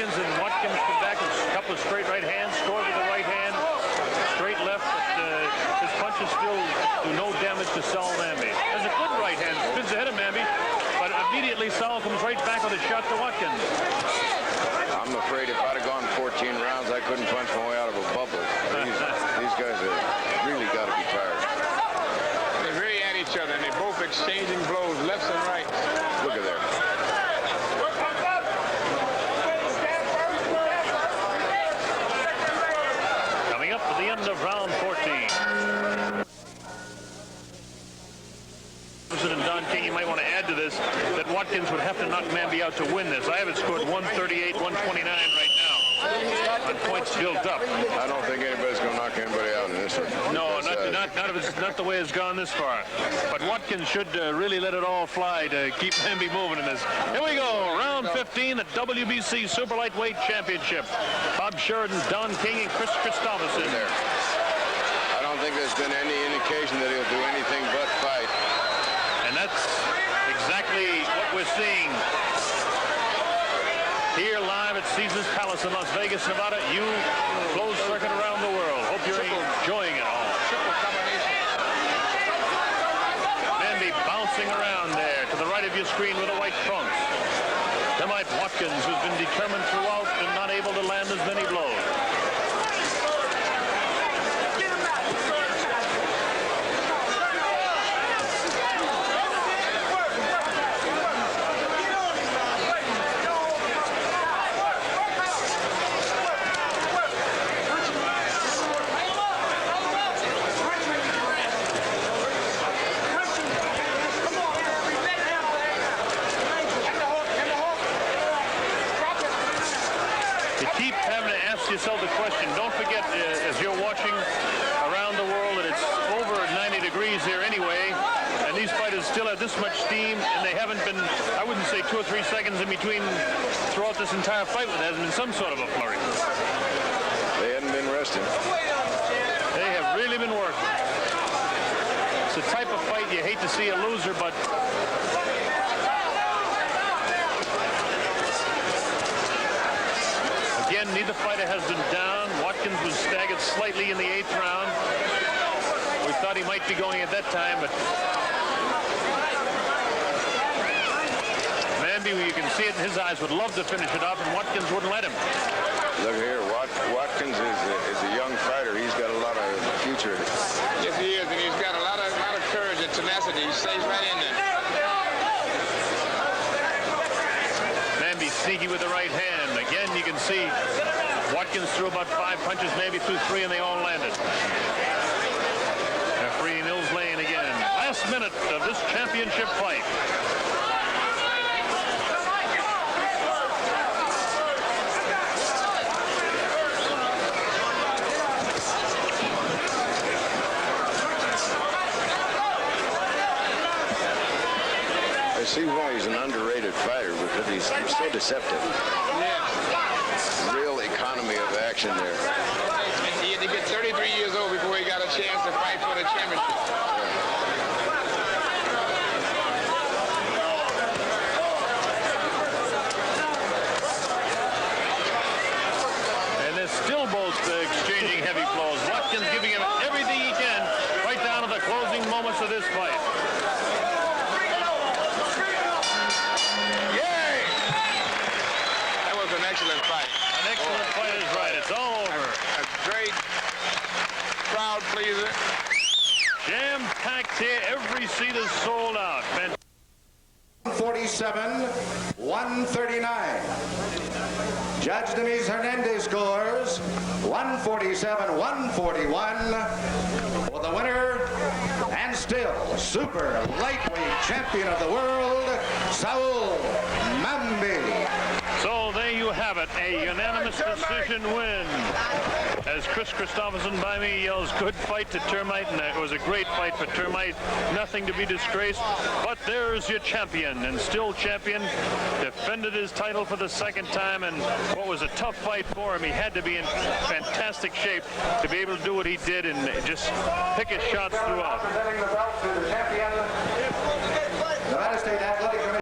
And Watkins come back with a couple of straight right hands, scored with the right hand, straight left, but his punches still do no damage to Saoul Mamby. There's a good right hand, spins ahead of Mamby, but immediately Saoul comes right back with a shot to Watkins. I'm afraid if I'd have gone 14 rounds, I couldn't punch my way out of a bubble. These guys have really got to be tired. They're very at each other, and they're both exchanging blows left and right. Look at there. The end of round 14. And Don King, you might want to add to this that Watkins would have to knock Mamby out to win this. I have it scored 138, 129 right now. But points built up. I don't think anybody's going to knock anybody out in this one. No, not the way it's gone this far. But Watkins should really let it all fly to keep Mamby moving in this. Here we go, round 15 at WBC Super Lightweight Championship. Bob Sheridan, Don King, and Chris Christopherson. There. I don't think there's been any indication that he'll do anything but fight. And that's exactly what we're seeing here live at Caesars Palace in Las Vegas, Nevada. You closed circuit around the world. Hope you're enjoying it all. Mamby bouncing around there to the right of your screen with the white trunks. Termite Watkins, who's been determined throughout and not able to land as many blows. Yourself the question. Don't forget, as you're watching around the world, that it's over 90 degrees here anyway, and these fighters still have this much steam, and they haven't been, I wouldn't say 2 or 3 seconds in between throughout this entire fight, but there hasn't been some sort of a flurry. They hadn't been resting. They have really been working. It's the type of fight you hate to see a loser, but again, neither fighter has been down. Watkins was staggered slightly in the 8th round. We thought he might be going at that time, but Mamby, you can see it in his eyes, would love to finish it off, and Watkins wouldn't let him. Look here, Watkins is a young fighter. He's got a lot of future. Yes, he is, and he's got a lot of courage and tenacity. He stays right in there. Mamby sneaky with the right hand. Again, you can see Watkins threw about 5 punches, maybe threw 3, and they all landed. Referee Mills Lane again. Last minute of this championship fight. I see why he's an underrated fighter, because he's so deceptive. Yeah. Real economy of action there. And he had to get 33 years old before he got a chance to fight for the championship. this fight. Yay! That was an excellent fight. An excellent fight is right. It's all over. A great crowd pleaser. Jam-packed here. Every seat is sold out. 147, 139. Judge Demis Hernandez scores 147, 141 for the winner and still super lightweight champion of the world, Saoul Mamby. So there you have it, a unanimous decision win. As Chris Christopherson by me yells, good fight to Termite, and it was a great fight for Termite. Nothing to be disgraced, but there's your champion, and still champion. Defended his title for the second time, and what was a tough fight for him. He had to be in fantastic shape to be able to do what he did and just pick his shots throughout. Presenting the belt to the champion, Nevada State Athletic